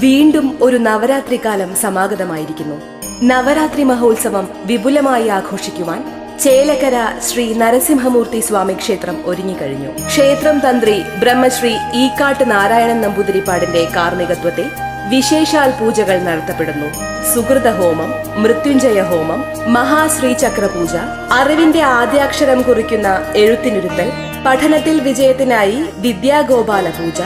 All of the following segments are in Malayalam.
വീണ്ടും ഒരു നവരാത്രി കാലം സമാഗതമായിരിക്കുന്നു. നവരാത്രി മഹോത്സവം വിപുലമായി ആഘോഷിക്കുവാൻ ചേലക്കര ശ്രീ നരസിംഹമൂർത്തി സ്വാമി ക്ഷേത്രം ഒരുങ്ങിക്കഴിഞ്ഞു. ക്ഷേത്രം തന്ത്രി ബ്രഹ്മശ്രീ ഈക്കാട്ട് നാരായണൻ നമ്പൂതിരിപ്പാടിന്റെ കാർമ്മികത്വത്തിൽ വിശേഷാൽ പൂജകൾ നടത്തപ്പെടുന്നു. സുകൃത ഹോമം, മൃത്യുഞ്ജയ ഹോമം, മഹാശ്രീചക്ര പൂജ, അറിവിന്റെ ആദ്യാക്ഷരം കുറിക്കുന്ന എഴുത്തിനിരുത്തൽ, പഠനത്തിൽ വിജയത്തിനായി വിദ്യാഗോപാല പൂജ,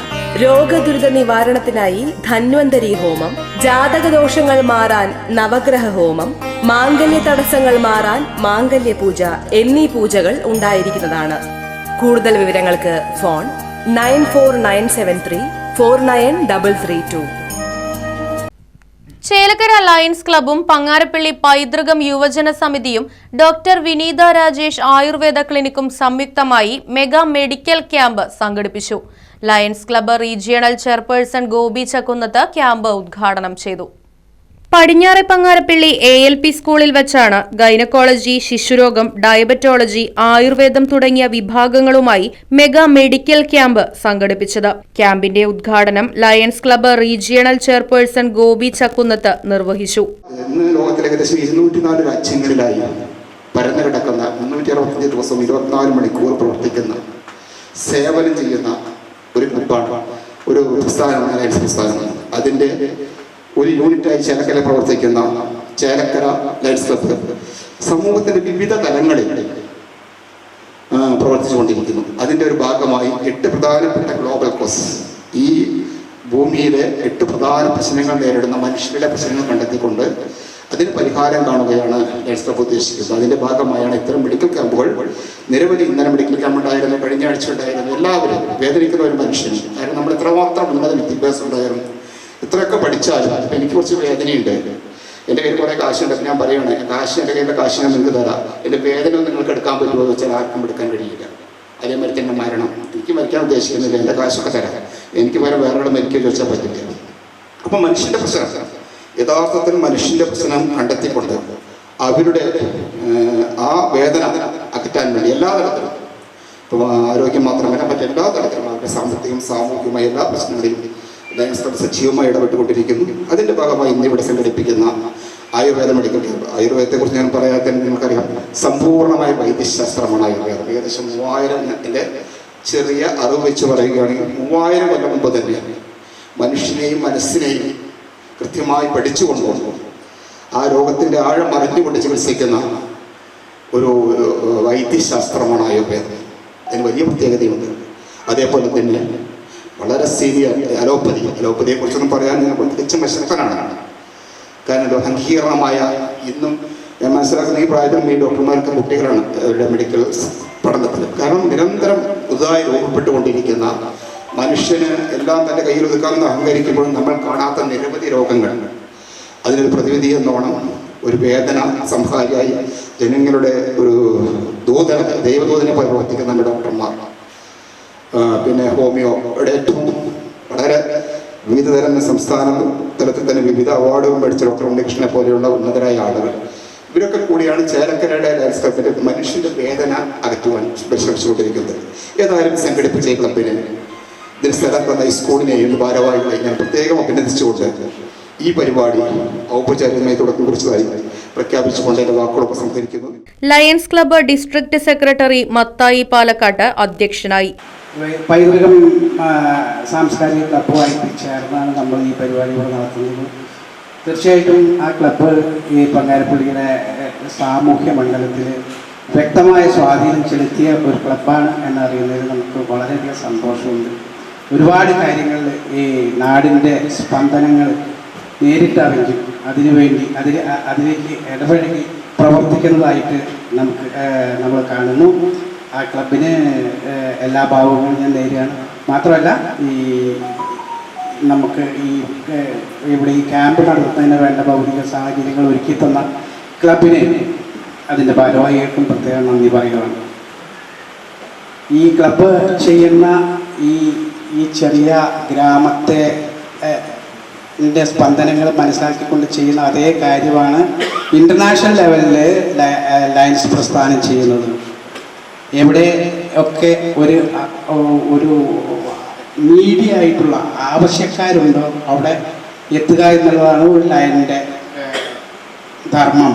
രോഗദുരിത നിവാരണത്തിനായി ധന്വന്തരി ഹോമം, ജാതകദോഷങ്ങൾ മാറാൻ നവഗ്രഹ ഹോമം, മാംഗല്യ തടസ്സങ്ങൾ മാറാൻ മാംഗല്യ പൂജ എന്നീ പൂജകൾ ഉണ്ടായിരിക്കുന്നതാണ്. കൂടുതൽ വിവരങ്ങൾക്ക് ഫോൺ 9497349332. ചേലക്കര ലയൺസ് ക്ലബും പങ്ങാരപ്പള്ളി പൈതൃകം യുവജന സമിതിയും ഡോക്ടർ വിനീത രാജേഷ് ആയുർവേദ ക്ലിനിക്കും സംയുക്തമായി മെഗാ മെഡിക്കൽ ക്യാമ്പ് സംഘടിപ്പിച്ചു. Lions club regional chairperson Gopi Chakkunnath camp ഉദ്ഘാടനം ചെയ്തു. പടിഞ്ഞാറെ പങ്ങാരപ്പള്ളി ALP സ്കൂളിൽ വെച്ചാണ് ഗൈനക്കോളജി, ശിശുരോഗം, ഡയബറ്റോളജി, ആയുർവേദം തുടങ്ങിയ വിഭാഗങ്ങളുമായി മെഗാ മെഡിക്കൽ ക്യാമ്പ് സംഘടിപ്പിച്ചത്. ക്യാമ്പിന്റെ ഉദ്ഘാടനം lions club regional chairperson Gopi Chakkunnath നിർവഹിച്ചു. ലോകത്തിലെ ഏകദേശം 204 രാജ്യങ്ങളിലായി പരന്നു കിടക്കുന്ന 365 ദിവസം 24 മണിക്കൂർ പ്രവർത്തിക്കുന്ന സേവനം ചെയ്യുന്ന ഒരു ക്ലബ്ബാണ്, ഒരു പ്രസ്ഥാനമാണ് ലയൺസ് പ്രസ്ഥാനം. അതിൻ്റെ ഒരു യൂണിറ്റായി ചേലക്കര പ്രവർത്തിക്കുന്ന ചേലക്കര ലയൺസ് ക്ലബ്ബ് സമൂഹത്തിൻ്റെ വിവിധ തലങ്ങളിൽ പ്രവർത്തിച്ചുകൊണ്ടിരിക്കുന്നു. അതിൻ്റെ ഒരു ഭാഗമായി 8 പ്രധാനപ്പെട്ട ഗ്ലോബൽ കോസ്, ഈ ഭൂമിയിലെ 8 പ്രധാന പ്രശ്നങ്ങൾ നേരിടുന്ന മനുഷ്യരുടെ പ്രശ്നങ്ങൾ കണ്ടെത്തിക്കൊണ്ട് അതിന് പരിഹാരം കാണുകയാണ് ലയൺസ് ക്ലബ്ബ് ഉദ്ദേശിക്കുന്നത്. അതിൻ്റെ ഭാഗമായാണ് ഇത്തരം മെഡിക്കൽ ക്യാമ്പുകൾ നിരവധി. ഇന്നലെ മെഡിക്കൽ ക്യാമ്പ് ഉണ്ടായിരുന്നു, കഴിഞ്ഞ ആഴ്ച ഉണ്ടായിരുന്നു. എല്ലാവരും വേദനിക്കുന്ന ഒരു മനുഷ്യന്, കാരണം നമ്മൾ എത്രമാത്രം ഉന്നത വിദ്യാഭ്യാസം ഉണ്ടായിരുന്നു, ഇത്രയൊക്കെ പഠിച്ചാലും ഇപ്പം എനിക്ക് കുറച്ച് വേദനയുണ്ട്, എൻ്റെ കയ്യിൽ കുറേ കാശുണ്ട്, ഞാൻ പറയുകയാണ് എൻ്റെ കയ്യിലെ കാശ് ഞാൻ നിങ്ങൾക്ക് തരാം, എൻ്റെ വേദന നിങ്ങൾക്ക് എടുക്കാൻ പറ്റുമോ എന്ന് വെച്ചാൽ ആർക്കും എടുക്കാൻ കഴിയില്ല. അതേമാതിരി തന്നെ മരണം, എനിക്ക് മരിക്കാൻ ഉദ്ദേശിക്കുന്നില്ല, എൻ്റെ കാശൊക്കെ തരാം, എനിക്ക് വേറെ ഒരാൾ മരിക്കുക ചോദിച്ചാൽ പറ്റില്ല. അപ്പം മനുഷ്യൻ്റെ പ്രശ്നം, യഥാർത്ഥത്തിൽ മനുഷ്യൻ്റെ പ്രശ്നം കണ്ടെത്തിക്കൊണ്ട് അവരുടെ ആ വേദന അകറ്റാൻ വേണ്ടി എല്ലാ തരത്തിലും, ഇപ്പം ആരോഗ്യം മാത്രമല്ല മറ്റെല്ലാ തരത്തിലും അവരുടെ സാമ്പത്തികം, സാമൂഹികമായ എല്ലാ പ്രശ്നങ്ങളിലും ലയൺസ് ക്ലബ്ബ് സജീവമായി ഇടപെട്ടുകൊണ്ടിരിക്കുന്നു. അതിൻ്റെ ഭാഗമായി ഇന്നിവിടെ സംഘടിപ്പിക്കുന്ന ആയുർവേദ മെഡിക്കൽ ക്യാമ്പ്, ആയുർവേദത്തെക്കുറിച്ച് ഞാൻ പറയാതെ നിങ്ങൾക്കറിയാം, സമ്പൂർണ്ണമായ വൈദ്യശാസ്ത്രമാണ് ആയുർവേദം. ഏകദേശം 3000 ചെറിയ അറിവ് വെച്ച് പറയുകയാണെങ്കിൽ 3000 കൊല്ലം മുമ്പ് തന്നെ മനുഷ്യനെയും മനസ്സിനെയും കൃത്യമായി പഠിച്ചുകൊണ്ടുപോകുന്നു. ആ രോഗത്തിൻ്റെ ആഴം അറിഞ്ഞുകൊണ്ട് ചികിത്സിക്കുന്ന ഒരു വൈദ്യശാസ്ത്രമാണ് ആയുർവേദം. അതിന് വലിയ പ്രത്യേകതയുണ്ട്. അതേപോലെ തന്നെ വളരെ സീനിയർ അലോപ്പതിയെക്കുറിച്ചൊന്നും പറയാൻ തികച്ചും വിശക്തനാണ്. കാരണം അംഗീകരണമായ, ഇന്നും ഞാൻ മനസ്സിലാക്കുന്ന ഈ പ്രായത്തിൽ ഈ ഡോക്ടർമാർക്ക് കുട്ടികളാണ് അവരുടെ മെഡിക്കൽ പഠനത്തിൽ. കാരണം നിരന്തരം പുതുതായി രൂപപ്പെട്ടുകൊണ്ടിരിക്കുന്ന മനുഷ്യന് എല്ലാം തൻ്റെ കയ്യിൽ ഒതുക്കാമെന്ന് അഹങ്കരിക്കുമ്പോഴും നമ്മൾ കാണാത്ത നിരവധി രോഗങ്ങൾ, അതിനൊരു പ്രതിവിധി എന്നോണം ഒരു വേദന സംഹാരിയായി ജനങ്ങളുടെ ഒരു ദൈവദൂതനെ പോലെ പ്രവർത്തിക്കുന്ന നമ്മുടെ ഡോക്ടർമാർ, പിന്നെ ഹോമിയോയുടെ ഏറ്റവും വളരെ വിവിധ തരം സംസ്ഥാന തലത്തിൽ തന്നെ വിവിധ അവാർഡുകൾ മേടിച്ച ഡോക്ടർ ഉണ്ണികൃഷ്ണനെ പോലെയുള്ള ഉന്നതരായ ആളുകൾ, ഇവരൊക്കെ കൂടിയാണ് ചേലക്കരയുടെ ലയൺസ് ക്ലബ്ബിൻ്റെ മനുഷ്യൻ്റെ വേദന അകറ്റുവാൻ പരിശ്രമിച്ചുകൊണ്ടിരിക്കുന്നത്. ഏതായാലും സംഘടിപ്പിച്ച ഈ ക്ലബിനെ, ഇതിന് സ്ഥലം തന്ന ഈ സ്കൂളിനെയും ഭാരവാഹികളെ ഞാൻ പ്രത്യേകം അഭിനന്ദിച്ചുകൊണ്ട് ഈ പരിപാടി ഔപചാരികമായി തുടക്കം കുറിച്ചതായി പ്രഖ്യാപിച്ചുകൊണ്ട് എൻ്റെ വാക്കുകളൊക്കെ സംസാരിക്കുന്നു. Lions club district secretary Mathai പാലക്കാട്ട് അധ്യക്ഷനായി. പൈതൃകം സാംസ്കാരിക ക്ലബ്ബുമായിട്ട് ചേർന്നാണ് നമ്മൾ ഈ പരിപാടി ഇവിടെ നടത്തുന്നത്. തീർച്ചയായിട്ടും ആ ക്ലബ്ബ് ഈ പങ്ങാരപ്പള്ളിയുടെ സാമൂഹ്യ മണ്ഡലത്തിൽ വ്യക്തമായ സ്വാധീനം ചെലുത്തിയ ഒരു ക്ലബ്ബാണ് എന്നറിയുന്നതിൽ നമുക്ക് വളരെയധികം സന്തോഷമുണ്ട്. ഒരുപാട് കാര്യങ്ങളിൽ ഈ നാടിൻ്റെ സ്പന്ദനങ്ങൾ നേരിട്ടറിഞ്ഞ് അതിനുവേണ്ടി അതിലേക്ക് ഇടപഴകി പ്രവർത്തിക്കുന്നതായിട്ട് നമ്മൾ കാണുന്നു. ആ ക്ലബിന് എല്ലാ ഭാവങ്ങളും ഞാൻ നേരെയാണ്. മാത്രമല്ല നമുക്ക് ഇവിടെ ഈ ക്യാമ്പ് നടത്തുന്നതിന് വേണ്ട ഭൗതിക സാഹചര്യങ്ങൾ ഒരുക്കി തന്ന ക്ലബിന് അതിൻ്റെ ഭാരവാഹികൾക്കും പ്രത്യേകം നന്ദി പറയുകയാണ്. ഈ ക്ലബ്ബ് ചെയ്യുന്ന ഈ ചെറിയ ഗ്രാമത്തെ സ്പന്ദനങ്ങൾ മനസ്സിലാക്കിക്കൊണ്ട് ചെയ്യുന്ന അതേ കാര്യമാണ് ഇൻ്റർനാഷണൽ ലെവലിൽ ലയൺസ് പ്രസ്ഥാനം ചെയ്യുന്നത്. എവിടെ ഒക്കെ ഒരു നീഡിയായിട്ടുള്ള ആവശ്യക്കാരുണ്ടോ അവിടെ എത്തുക എന്നുള്ളതാണ് ഒരു ലയൻ്റെ ധർമ്മം.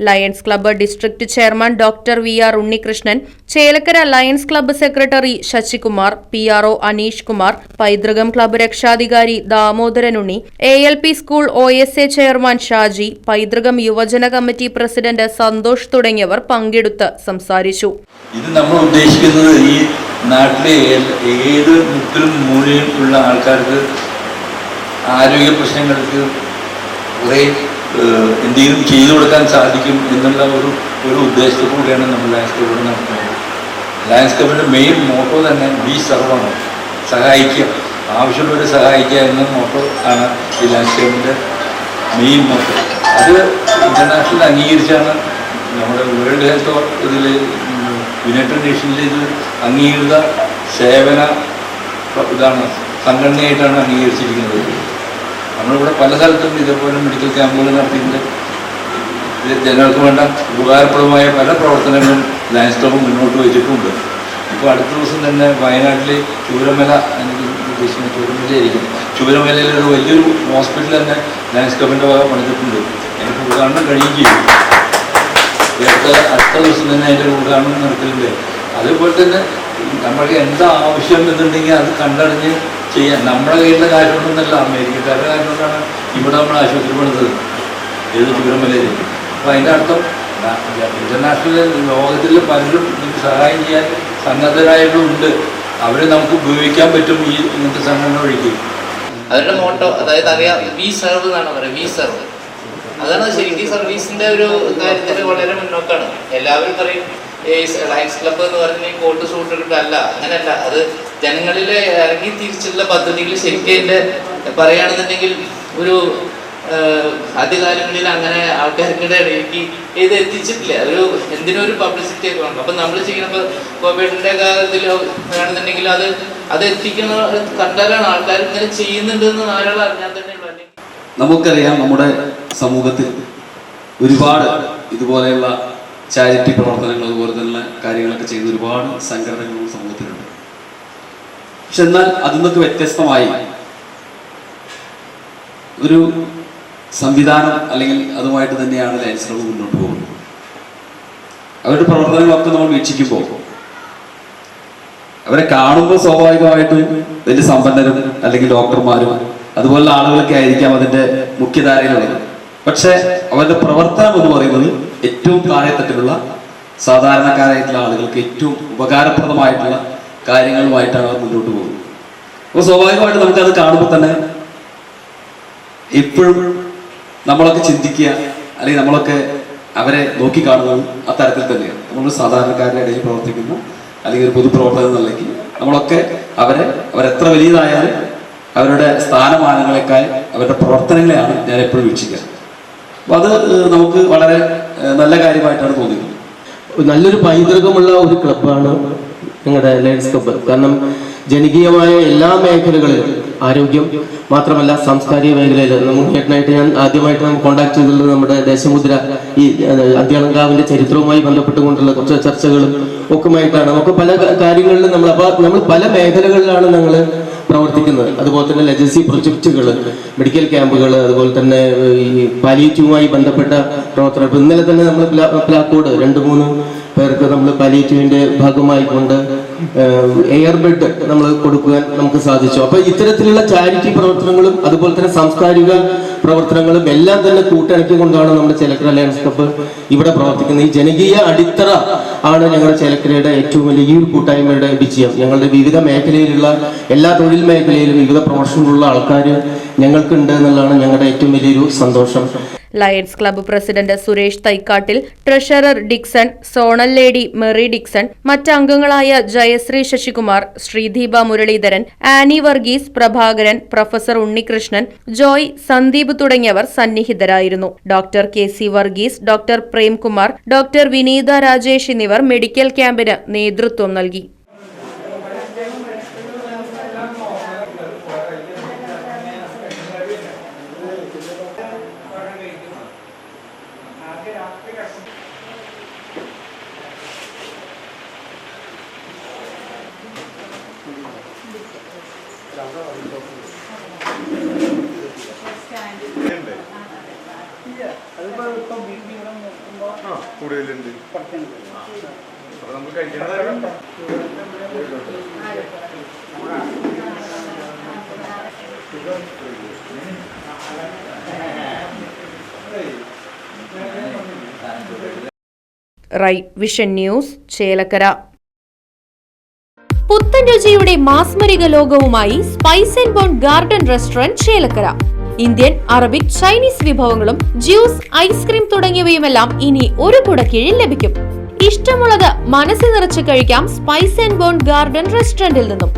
Lions club district chairman doctor VR. Unnikrishnan, Chelakkara lions club secretary Sasikumar, PRO. Aneesh Kumar, Paithrukam club രക്ഷാധികാരി Damodaranunni, ALP school OSA chairman Shaji, Paithrukam യുവജന കമ്മിറ്റി പ്രസിഡന്റ് സന്തോഷ് തുടങ്ങിയവർ പങ്കെടുത്ത് സംസാരിച്ചു. ഇത് നമ്മൾ ഉദ്ദേശിക്കുന്നത് ഈ നാട്ടിലെ ഏത് മുക്കിലും മൂലയും ഉള്ള ആൾക്കാർക്ക് ആരോഗ്യ പ്രശ്നങ്ങൾക്ക് കുറേ എന്തെങ്കിലും ചെയ്തു കൊടുക്കാൻ സാധിക്കും എന്നുള്ള ഒരു ഉദ്ദേശത്തോടുകൂടിയാണ് നമ്മൾ ലയൺസ് ക്ലബ്ബ് നടത്തുന്നത്. ലയൺസ് ക്ലബ്ബിൻ്റെ മെയിൻ മോട്ടോ തന്നെ ബി സർവാണ്, സഹായിക്കുക, ആവശ്യമുള്ളവരെ സഹായിക്കുക എന്ന മോട്ടോ ആണ് ഈ ലയൺസ് ക്ലബ്ബിൻ്റെ മെയിൻ മോട്ടോ. അത് ഇൻ്റർനാഷണൽ അംഗീകരിച്ചാണ് നമ്മുടെ വേൾഡ് ഹെൽത്ത് ഇതിൽ യുണൈറ്റഡ് നേഷനിൽ ഇത് അംഗീകൃത സേവന ഇതാണ് സംഘടനയായിട്ടാണ് അംഗീകരിച്ചിരിക്കുന്നത്. നമ്മളിവിടെ പല സ്ഥലത്തും ഇതേപോലെ മെഡിക്കൽ ക്യാമ്പുകൾ നടത്തിയിട്ടുണ്ട്. ജനങ്ങൾക്ക് വേണ്ട ഉപകാരപ്രദമായ പല പ്രവർത്തനങ്ങളും ലയൺസ് ക്ലബ്ബ് മുന്നോട്ട് വെച്ചിട്ടുണ്ട്. ഇപ്പോൾ അടുത്ത ദിവസം തന്നെ വയനാട്ടിലെ ചൂരമല, എനിക്ക് ഉദ്ദേശിക്കുന്നത് ചൂരമലയായിരിക്കും, ചൂരമലയിൽ ഒരു വലിയൊരു ഹോസ്പിറ്റൽ തന്നെ ലയൺസ് ക്ലബ്ബിൻ്റെ വക പണിതിട്ടുണ്ട്. എനിക്ക് ഉദ്ഘാടനം കഴിയുകയും ചെയ്യും. അടുത്ത ദിവസം തന്നെ അതിൻ്റെ ഉദ്ഘാടനം നടക്കലുണ്ട്. അതുപോലെ തന്നെ നമ്മൾക്ക് എന്താ ആവശ്യം എന്നുണ്ടെങ്കിൽ അത് കണ്ടറിഞ്ഞ് ചെയ്യാൻ നമ്മുടെ കയ്യിലുള്ള കാര്യമൊന്നുമല്ല, അമേരിക്കക്കാരുടെ കാര്യമൊന്നാണ് ഇവിടെ നമ്മൾ ആശുപത്രി പണിതത്, ഏത് ചൂരമലയിൽ. അപ്പോൾ അതിൻ്റെ അർത്ഥം ഇൻ്റർനാഷണൽ ലോകത്തിൽ പലരും നമുക്ക് സഹായം ചെയ്യാൻ സന്നദ്ധരായിട്ടുമുണ്ട്. അവരെ നമുക്ക് ഉപയോഗിക്കാൻ പറ്റും ഈ ഇങ്ങനത്തെ സംഘടന വഴിക്ക്. അവരുടെ മോട്ടോ അതായത് അറിയാം, വി സർവ് എന്നാണ് പറയുക, വി സർവ്. അതാണ് ശരിക്കും സർവീസിൻ്റെ ഒരു കാര്യത്തിൽ വളരെ മുന്നോക്കാണ്. എല്ലാവരും പറയും ലയൺസ് ക്ലബ്ബ് എന്ന് പറഞ്ഞാൽ കോട്ട് സൂട്ട് ഇട്ടല്ല, അങ്ങനെയല്ല. അത് ജനങ്ങളിൽ ഇറങ്ങി തിരിച്ചുള്ള പദ്ധതികൾ ശരിക്കും അതിൻ്റെ പറയുകയാണെന്നുണ്ടെങ്കിൽ ഒരു ആദ്യകാലങ്ങളിൽ അങ്ങനെ ആൾക്കാർക്കിടെ ഇടയ്ക്ക് ഇത് എത്തിച്ചിട്ടില്ല. ഒരു എന്തിനും ഒരു പബ്ലിസിറ്റി ഒക്കെ വേണം. അപ്പം നമ്മൾ ചെയ്യുമ്പോൾ കോവിഡിൻ്റെ കാര്യത്തിൽ വേണമെന്നുണ്ടെങ്കിൽ അത് എത്തിക്കുന്ന കണ്ടാലാണ് ആൾക്കാർ ഇങ്ങനെ ചെയ്യുന്നുണ്ടെന്ന് ആളുകൾ അറിഞ്ഞാൽ തന്നെ. നമുക്കറിയാം, നമ്മുടെ സമൂഹത്തിൽ ഒരുപാട് ഇതുപോലെയുള്ള ചാരിറ്റി പ്രവർത്തനങ്ങൾ, അതുപോലെ തന്നെ കാര്യങ്ങളൊക്കെ ചെയ്യുന്ന ഒരുപാട് സംഘടനകളും സമൂഹത്തിലുണ്ട്. പക്ഷെ എന്നാൽ അതിൽ നിന്നൊക്കെ വ്യത്യസ്തമായി ഒരു സംവിധാനം അല്ലെങ്കിൽ അതുമായിട്ട് തന്നെയാണ് ലയൺസ് ക്ലബ്ബ് മുന്നോട്ട് പോകുന്നത്. അവരുടെ പ്രവർത്തനങ്ങളൊക്കെ നമ്മൾ വീക്ഷിക്കുമ്പോൾ അവരെ കാണുമ്പോൾ സ്വാഭാവികമായിട്ടും വലിയ സമ്പന്നരും അല്ലെങ്കിൽ ഡോക്ടർമാരും അതുപോലുള്ള ആളുകളൊക്കെ ആയിരിക്കാം അതിൻ്റെ മുഖ്യധാരയിലുള്ളത്. പക്ഷെ അവരുടെ പ്രവർത്തനം എന്ന് പറയുന്നത് ഏറ്റവും താഴെത്തട്ടിലുള്ള സാധാരണക്കാരായിട്ടുള്ള ആളുകൾക്ക് ഏറ്റവും ഉപകാരപ്രദമായിട്ടുള്ള കാര്യങ്ങളുമായിട്ടാണ് അവർ മുന്നോട്ട് പോകുന്നത്. അപ്പോൾ സ്വാഭാവികമായിട്ട് നമുക്കത് കാണുമ്പോൾ തന്നെ എപ്പോഴും നമ്മളൊക്കെ ചിന്തിക്കുക, അല്ലെങ്കിൽ നമ്മളൊക്കെ അവരെ നോക്കിക്കാണുന്നത് അത്തരത്തിൽ തന്നെയാണ്. നമ്മൾ സാധാരണക്കാരുടെ ഇടയിൽ പ്രവർത്തിക്കുന്ന അല്ലെങ്കിൽ ഒരു പൊതുപ്രവർത്തനം എന്നല്ലെങ്കിൽ നമ്മളൊക്കെ അവരെത്ര വലിയതായാലും അവരുടെ സ്ഥാനമാനങ്ങളെക്കാൾ അവരുടെ പ്രവർത്തനങ്ങളെയാണ് ഞാൻ എപ്പോഴും വീക്ഷിക്കുക. അപ്പോൾ അത് നമുക്ക് വളരെ നല്ല കാര്യമായിട്ടാണ് തോന്നിയത്. നല്ലൊരു പൈതൃകമുള്ള ഒരു ക്ലബ്ബാണ് ഞങ്ങളുടെ ലയൺസ് ക്ലബ്ബ്. കാരണം ജനകീയമായ എല്ലാ മേഖലകളിലും, ആരോഗ്യം മാത്രമല്ല സാംസ്കാരിക മേഖലയിൽ, മുഖ്യമായിട്ട് ഞാൻ ആദ്യമായിട്ട് കോൺടാക്ട് ചെയ്തിട്ടുള്ളത് നമ്മുടെ ദേശമുദ്ര, ഈ അന്ത്യാളങ്കാവിൻ്റെ ചരിത്രവുമായി ബന്ധപ്പെട്ടുകൊണ്ടുള്ള കുറച്ച് ചർച്ചകളും ഒക്കെയുമായിട്ടാണ്. നമുക്ക് പല കാര്യങ്ങളിലും നമ്മൾ പല മേഖലകളിലാണ് ഞങ്ങൾ പ്രവർത്തിക്കുന്നത്. അതുപോലെ തന്നെ ലെഗസി പ്രൊജക്റ്റുകൾ, മെഡിക്കൽ ക്യാമ്പുകൾ, അതുപോലെ തന്നെ ഈ പാലിയേറ്റീവുമായി ബന്ധപ്പെട്ട പ്രവർത്തനം. ഇപ്പം ഇന്നലെ തന്നെ നമ്മൾ പ്ലാക്കോട് 2-3 പേർക്ക് നമ്മൾ പാലിയേറ്റീവിൻ്റെ ഭാഗമായിക്കൊണ്ട് എയർ ബെഡ് നമ്മൾ കൊടുക്കുവാൻ നമുക്ക് സാധിച്ചു. അപ്പോൾ ഇത്തരത്തിലുള്ള ചാരിറ്റി പ്രവർത്തനങ്ങളും അതുപോലെ തന്നെ സാംസ്കാരിക പ്രവർത്തനങ്ങളും എല്ലാം തന്നെ കൂട്ടിണക്കിക്കൊണ്ടാണ് നമ്മുടെ ചേലക്കര ലയൺസ് ക്ലബ്ബ് ഇവിടെ പ്രവർത്തിക്കുന്നത്. ഈ ജനകീയ അടിത്തറ ആണ് ഞങ്ങളുടെ ചേലക്കരയുടെ ഏറ്റവും വലിയ ഈ ഒരു കൂട്ടായ്മയുടെ വിജയം. ഞങ്ങളുടെ വിവിധ മേഖലയിലുള്ള എല്ലാ തൊഴിൽ മേഖലയിലും വിവിധ പ്രൊഫഷനിലുള്ള ആൾക്കാർ ഞങ്ങൾക്കുണ്ട് എന്നുള്ളതാണ് ഞങ്ങളുടെ ഏറ്റവും വലിയൊരു സന്തോഷം. Lions club president Suresh Thaikkattil, treasurer Dixon, zonal lady Mary Dixon, മറ്റംഗങ്ങളായ Jayashree Sasikumar, Sreedeepa Muraleedharan, Annie Varghese, Prabhakaran, professor Unnikrishnan, Joy, Sandeep തുടങ്ങിയവർ സന്നിഹിതരായിരുന്നു. Doctor KC Varghese, doctor Premkumar, doctor Vineetha Rajesh എന്നിവർ മെഡിക്കൽ ക്യാമ്പിന് നേതൃത്വം നൽകി. കൂടുതലുണ്ട്. അപ്പോൾ നമുക്ക് കഴിക്കുന്നത് റൈറ്റ് വിഷൻ ന്യൂസ് ചേലക്കര. പുത്തൻ രുചിയുടെ മാസ്മരിക ലോകവുമായി spice and bone garden restaurant Chelakkara. Indian, Arabic, Chinese വിഭവങ്ങളും ജ്യൂസ്, ഐസ്ക്രീം തുടങ്ങിയവയുമെല്ലാം ഇനി ഒരു കുടക്കീഴിൽ ലഭിക്കും. ഇഷ്ടമുള്ളത് മനസ്സ് നിറച്ച് കഴിക്കാം സ്പൈസ് ആൻഡ് ബോൺ ഗാർഡൻ റെസ്റ്റോറന്റിൽ നിന്നും.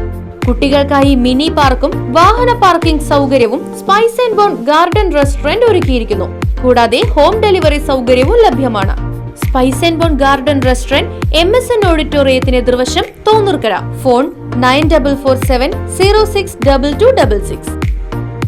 കുട്ടികൾക്കായി മിനി പാർക്കും വാഹന പാർക്കിംഗ് സൗകര്യവും spice and bone garden restaurant ഒരുക്കിയിരിക്കുന്നു. കൂടാതെ ഹോം ഡെലിവറി സൗകര്യവും ലഭ്യമാണ്. Spice and bone garden restaurant MSN ഓഡിറ്റോറിയത്തിന് എതിർവശം തോന്നൂർക്കര. ഫോൺ 9447 062266.